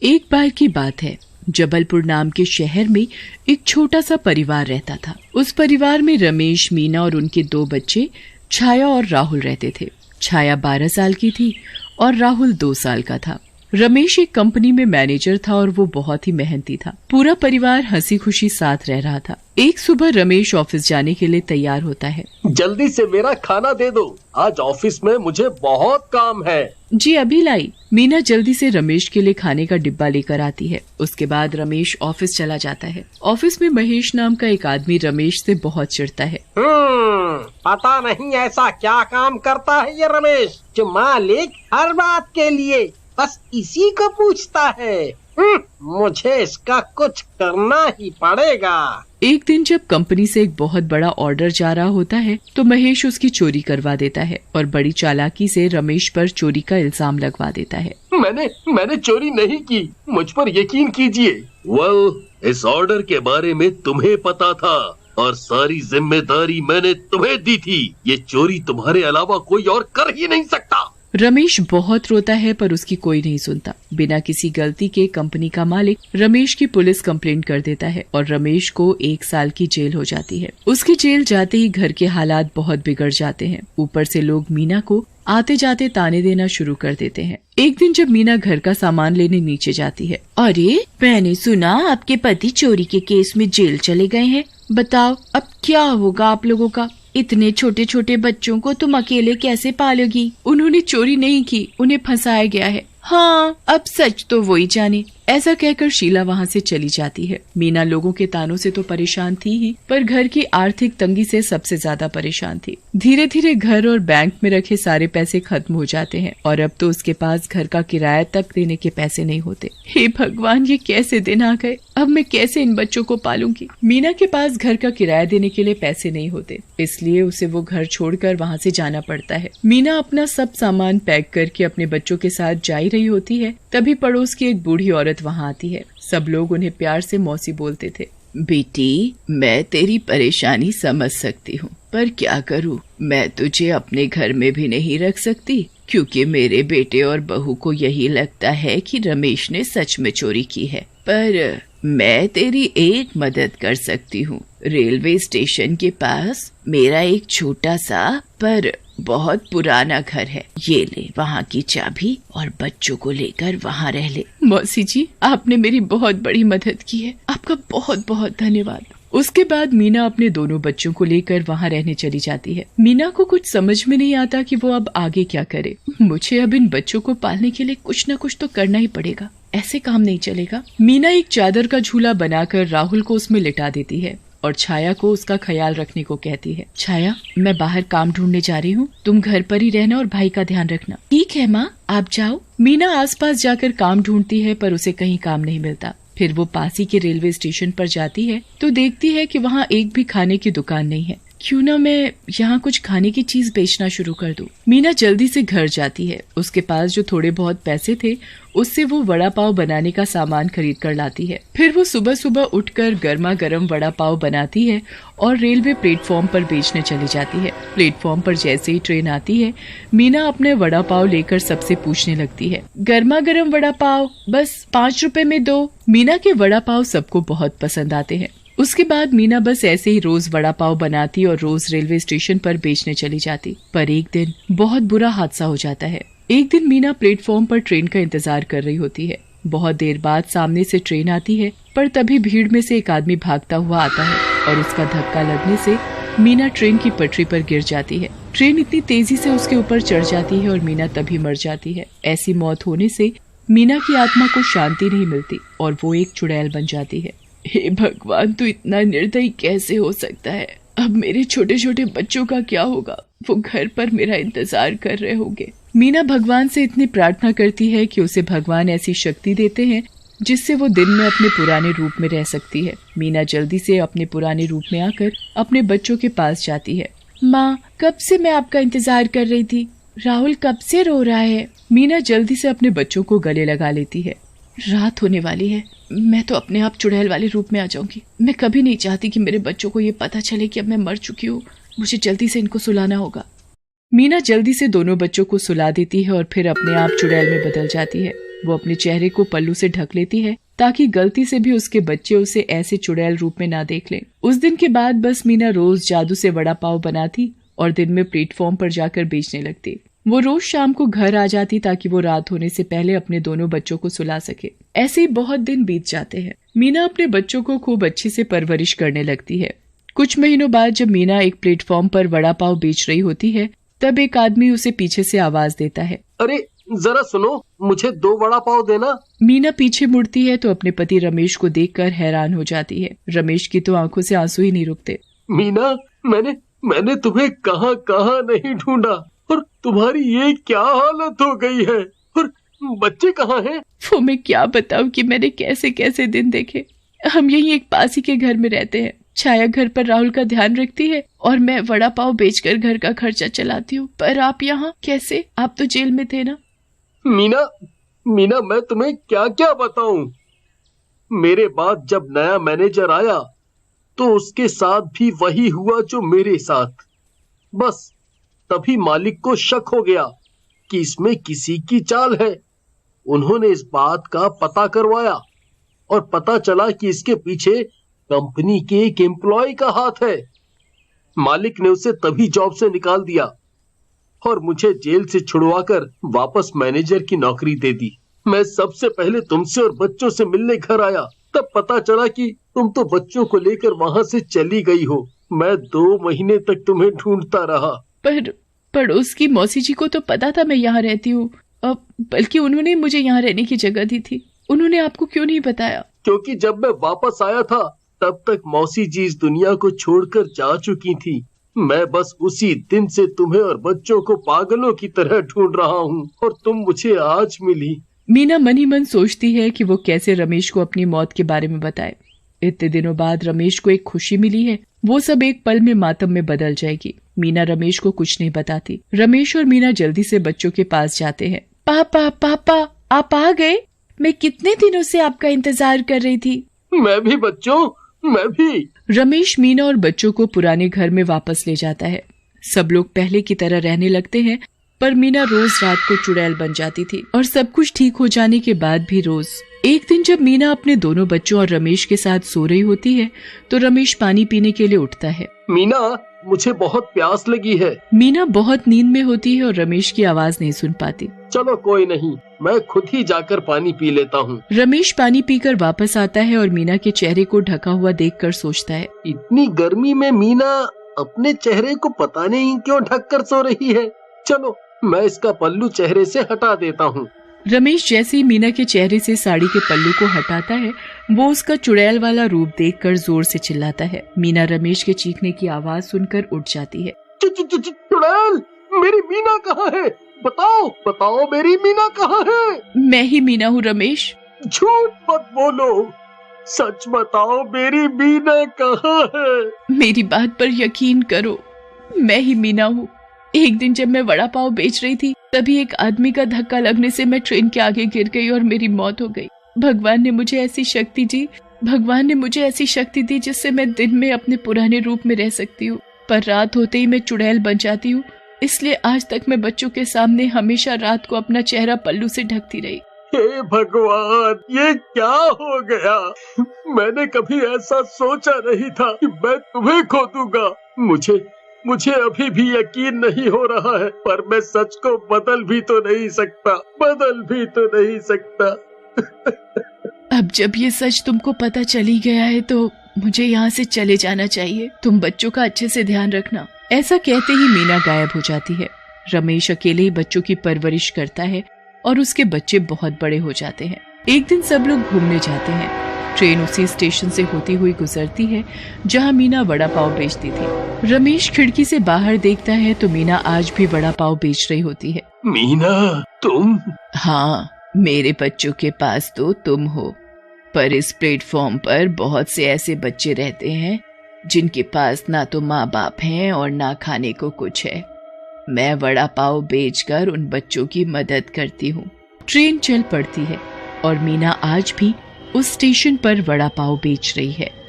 एक बार की बात है, जबलपुर नाम के शहर में एक छोटा सा परिवार रहता था। उस परिवार में रमेश, मीना और उनके 2 बच्चे छाया और राहुल रहते थे। छाया 12 साल की थी और राहुल 2 साल का था। रमेश एक कंपनी में मैनेजर था और वो बहुत ही मेहनती था। पूरा परिवार हंसी खुशी साथ रह रहा था। एक सुबह रमेश ऑफिस जाने के लिए तैयार होता है। जल्दी से मेरा खाना दे दो, आज ऑफिस में मुझे बहुत काम है। जी अभी लाई। मीना जल्दी से रमेश के लिए खाने का डिब्बा लेकर आती है। उसके बाद रमेश ऑफिस चला जाता है। ऑफिस में महेश नाम का एक आदमी रमेश से बहुत चिढ़ता है। पता नहीं ऐसा क्या काम करता है ये रमेश, जो मालिक हर बात के लिए बस इसी को पूछता है। मुझे इसका कुछ करना ही पड़ेगा। एक दिन जब कंपनी से एक बहुत बड़ा ऑर्डर जा रहा होता है तो महेश उसकी चोरी करवा देता है और बड़ी चालाकी से रमेश पर चोरी का इल्जाम लगवा देता है। मैंने चोरी नहीं की, मुझ पर यकीन कीजिए। इस ऑर्डर के बारे में तुम्हें पता था और सारी जिम्मेदारी मैंने तुम्हें दी थी। ये चोरी तुम्हारे अलावा कोई और कर ही नहीं सकता। रमेश बहुत रोता है पर उसकी कोई नहीं सुनता। बिना किसी गलती के कंपनी का मालिक रमेश की पुलिस कंप्लेंट कर देता है और रमेश को 1 साल की जेल हो जाती है। उसकी जेल जाते ही घर के हालात बहुत बिगड़ जाते हैं। ऊपर से लोग मीना को आते जाते ताने देना शुरू कर देते हैं। एक दिन जब मीना घर का सामान लेने नीचे जाती है, अरे मैंने सुना आपके पति चोरी के केस में जेल चले गए हैं। बताओ अब क्या होगा आप लोगों का? इतने छोटे छोटे बच्चों को तुम अकेले कैसे पालोगी? उन्होंने चोरी नहीं की, उन्हें फंसाया गया है। हाँ, अब सच तो वही जाने। ऐसा कहकर शीला वहाँ से चली जाती है। मीना लोगों के तानों से तो परेशान थी ही, पर घर की आर्थिक तंगी से सबसे ज्यादा परेशान थी। धीरे धीरे घर और बैंक में रखे सारे पैसे खत्म हो जाते हैं और अब तो उसके पास घर का किराया तक देने के पैसे नहीं होते। हे भगवान, ये कैसे दिन आ गए? अब मैं कैसे इन बच्चों को पालूंगी? मीना के पास घर का किराया देने के लिए पैसे नहीं होते, इसलिए उसे वो घर छोड़कर वहाँ से जाना पड़ता है। मीना अपना सब सामान पैक करके अपने बच्चों के साथ जा रही होती है, तभी पड़ोस की एक बूढ़ी औरत वहाँ आती है। सब लोग उन्हें प्यार से मौसी बोलते थे। बेटी, मैं तेरी परेशानी समझ सकती हूँ, पर क्या करूँ, मैं तुझे अपने घर में भी नहीं रख सकती, क्योंकि मेरे बेटे और बहू को यही लगता है कि रमेश ने सच में चोरी की है। पर मैं तेरी एक मदद कर सकती हूँ। रेलवे स्टेशन के पास मेरा एक छोटा सा पर बहुत पुराना घर है। ये ले वहाँ की चाबी और बच्चों को लेकर वहाँ रह ले। मौसी जी, आपने मेरी बहुत बड़ी मदद की है, आपका बहुत बहुत धन्यवाद। उसके बाद मीना अपने दोनों बच्चों को लेकर वहाँ रहने चली जाती है। मीना को कुछ समझ में नहीं आता कि वो अब आगे क्या करे। मुझे अब इन बच्चों को पालने के लिए कुछ न कुछ तो करना ही पड़ेगा, ऐसे काम नहीं चलेगा। मीना एक चादर का झूला बनाकर राहुल को उसमें लिटा देती है और छाया को उसका ख्याल रखने को कहती है। छाया, मैं बाहर काम ढूंढने जा रही हूँ, तुम घर पर ही रहना और भाई का ध्यान रखना। ठीक है माँ, आप जाओ। मीना आसपास जाकर काम ढूंढती है पर उसे कहीं काम नहीं मिलता। फिर वो पास ही के रेलवे स्टेशन पर जाती है तो देखती है कि वहाँ एक भी खाने की दुकान नहीं है। क्यों ना मैं यहाँ कुछ खाने की चीज बेचना शुरू कर दूं। मीना जल्दी से घर जाती है। उसके पास जो थोड़े बहुत पैसे थे उससे वो वड़ा पाव बनाने का सामान खरीद कर लाती है। फिर वो सुबह सुबह उठकर गर्मा गर्म वड़ा पाव बनाती है और रेलवे प्लेटफॉर्म पर बेचने चली जाती है। प्लेटफॉर्म पर जैसे ही ट्रेन आती है, मीना अपने वड़ा पाव लेकर सबसे पूछने लगती है, गर्मा गर्म वड़ा पाव बस 5 रुपए में दो। मीना के वड़ा पाव सबको बहुत पसंद आते हैं। उसके बाद मीना बस ऐसे ही रोज वड़ा पाव बनाती और रोज रेलवे स्टेशन पर बेचने चली जाती। पर एक दिन बहुत बुरा हादसा हो जाता है। एक दिन मीना प्लेटफॉर्म पर ट्रेन का इंतजार कर रही होती है। बहुत देर बाद सामने से ट्रेन आती है, पर तभी भीड़ में से एक आदमी भागता हुआ आता है और उसका धक्का लगने से मीना ट्रेन की पटरी पर गिर जाती है। ट्रेन इतनी तेजी से उसके ऊपर चढ़ जाती है और मीना तभी मर जाती है। ऐसी मौत होने से मीना की आत्मा को शांति नहीं मिलती और वो एक चुड़ैल बन जाती है। हे भगवान, तू इतना निर्दयी कैसे हो सकता है? अब मेरे छोटे छोटे बच्चों का क्या होगा? वो घर पर मेरा इंतजार कर रहे होंगे। मीना भगवान से इतनी प्रार्थना करती है कि उसे भगवान ऐसी शक्ति देते हैं जिससे वो दिन में अपने पुराने रूप में रह सकती है। मीना जल्दी से अपने पुराने रूप में आकर अपने बच्चों के पास जाती है। माँ, कब से मैं आपका इंतजार कर रही थी, राहुल कब से रो रहा है। मीना जल्दी से अपने बच्चों को गले लगा लेती है। रात होने वाली है, मैं तो अपने आप चुड़ैल वाले रूप में आ जाऊंगी। मैं कभी नहीं चाहती कि मेरे बच्चों को ये पता चले कि अब मैं मर चुकी हूँ। मुझे जल्दी से इनको सुलाना होगा। मीना जल्दी से दोनों बच्चों को सुला देती है और फिर अपने आप चुड़ैल में बदल जाती है। वो अपने चेहरे को पल्लू से ढक लेती है ताकि गलती से भी उसके बच्चे उसे ऐसे चुड़ैल रूप में ना देख लें। उस दिन के बाद बस मीना रोज जादू से वड़ा पाव बनाती और दिन में प्लेटफॉर्म पर जाकर बेचने लगती। वो रोज शाम को घर आ जाती ताकि वो रात होने से पहले अपने दोनों बच्चों को सुला सके। ऐसे ही बहुत दिन बीत जाते हैं। मीना अपने बच्चों को खूब अच्छी से परवरिश करने लगती है। कुछ महीनों बाद जब मीना एक प्लेटफॉर्म पर वड़ा पाव बेच रही होती है, तब एक आदमी उसे पीछे से आवाज देता है, अरे जरा सुनो, मुझे 2 वड़ा पाव देना। मीना पीछे मुड़ती है तो अपने पति रमेश को देखकर हैरान हो जाती है। रमेश की तो आंखों से आंसू ही नहीं रुकते। मीना, मैंने तुम्हें कहाँ कहाँ नहीं ढूंढा, और तुम्हारी ये क्या हालत हो गई है, और बच्चे कहाँ हैं? वो मैं क्या बताऊं कि मैंने कैसे कैसे दिन देखे। हम यही एक पास ही के घर में रहते हैं। छाया घर पर राहुल का ध्यान रखती है और मैं वड़ा पाव बेचकर घर का खर्चा चलाती हूँ। पर आप यहाँ कैसे? आप तो जेल में थे ना। मीना, मैं तुम्हें क्या क्या बताऊं। मेरे बाद जब नया मैनेजर आया तो उसके साथ भी वही हुआ जो मेरे साथ। बस तभी मालिक को शक हो गया कि इसमें किसी की चाल है। उन्होंने इस बात का पता करवाया और पता चला कि इसके पीछे कंपनी के एक एम्प्लॉय का हाथ है। मालिक ने उसे तभी जॉब से निकाल दिया और मुझे जेल से छुड़वाकर वापस मैनेजर की नौकरी दे दी। मैं सबसे पहले तुमसे और बच्चों से मिलने घर आया, तब पता चला कि तुम तो बच्चों को लेकर वहां से चली गई हो। मैं 2 महीने तक तुम्हें ढूंढता रहा। पर पड़ोस की मौसी जी को तो पता था मैं यहाँ रहती हूँ, बल्कि उन्होंने मुझे यहाँ रहने की जगह दी थी। उन्होंने आपको क्यों नहीं बताया? क्योंकि जब मैं वापस आया था तब तक मौसी जी इस दुनिया को छोड़कर जा चुकी थी। मैं बस उसी दिन से तुम्हें और बच्चों को पागलों की तरह ढूंढ रहा हूँ और तुम मुझे आज मिली। मीना मन ही मन सोचती है कि वो कैसे रमेश को अपनी मौत के बारे में बताए। इतने दिनों बाद रमेश को एक खुशी मिली है, वो सब एक पल में मातम में बदल जाएगी। मीना रमेश को कुछ नहीं बताती। रमेश और मीना जल्दी से बच्चों के पास जाते हैं। पापा आप आ गए? मैं कितने दिनों से आपका इंतजार कर रही थी। मैं भी बच्चों, मैं भी। रमेश मीना और बच्चों को पुराने घर में वापस ले जाता है। सब लोग पहले की तरह रहने लगते हैं, पर मीना रोज रात को चुड़ैल बन जाती थी और सब कुछ ठीक हो जाने के बाद भी रोज। एक दिन जब मीना अपने दोनों बच्चों और रमेश के साथ सो रही होती है तो रमेश पानी पीने के लिए उठता है। मीना, मुझे बहुत प्यास लगी है। मीना बहुत नींद में होती है और रमेश की आवाज नहीं सुन पाती। चलो कोई नहीं, मैं खुद ही जाकर पानी पी लेता हूँ। रमेश पानी पीकर वापस आता है और मीना के चेहरे को ढका हुआ देखकर सोचता है, इतनी गर्मी में मीना अपने चेहरे को पता नहीं क्यों ढक कर सो रही है। चलो मैं इसका पल्लू चेहरे से हटा देता हूँ। रमेश जैसे ही मीना के चेहरे से साड़ी के पल्लू को हटाता है, वो उसका चुड़ैल वाला रूप देखकर जोर से चिल्लाता है। मीना रमेश के चीखने की आवाज सुनकर उठ जाती है। चुड़ैल, मेरी मीना कहाँ है? बताओ मेरी मीना कहाँ है? मैं ही मीना हूँ रमेश। झूठ मत बोलो, सच बताओ, मेरी मीना कहाँ है? मेरी बात पर यकीन करो, मैं ही मीना हूँ। एक दिन जब मैं वड़ा पाव बेच रही थी, तभी एक आदमी का धक्का लगने से मैं ट्रेन के आगे गिर गई और मेरी मौत हो गई। भगवान ने मुझे ऐसी शक्ति दी जिससे मैं दिन में अपने पुराने रूप में रह सकती हूँ, पर रात होते ही मैं चुड़ैल बन जाती हूँ। इसलिए आज तक मैं बच्चों के सामने हमेशा रात को अपना चेहरा पल्लू से ढकती रही। हे भगवान, ये क्या हो गया? मैंने कभी ऐसा सोचा नहीं था कि मैं तुम्हें खो दूंगा। मुझे अभी भी यकीन नहीं हो रहा है, पर मैं सच को बदल भी तो नहीं सकता। अब जब ये सच तुमको पता चली गया है तो मुझे यहाँ से चले जाना चाहिए। तुम बच्चों का अच्छे से ध्यान रखना। ऐसा कहते ही मीना गायब हो जाती है। रमेश अकेले ही बच्चों की परवरिश करता है और उसके बच्चे बहुत बड़े हो जाते हैं। एक दिन सब लोग घूमने जाते हैं। ट्रेन उसी स्टेशन से होती हुई गुजरती है जहाँ मीना वड़ा पाव बेचती थी। रमेश खिड़की से बाहर देखता है तो मीना आज भी वड़ा पाव बेच रही होती है। मीना, तुम? हाँ, मेरे बच्चों के पास तो तुम हो, पर इस प्लेटफॉर्म पर बहुत से ऐसे बच्चे रहते हैं जिनके पास ना तो माँ बाप हैं और ना खाने को कुछ है। मैं वड़ा पाव बेचकर उन बच्चों की मदद करती हूँ। ट्रेन चल पड़ती है और मीना आज भी उस स्टेशन पर वड़ा पाव बेच रही है।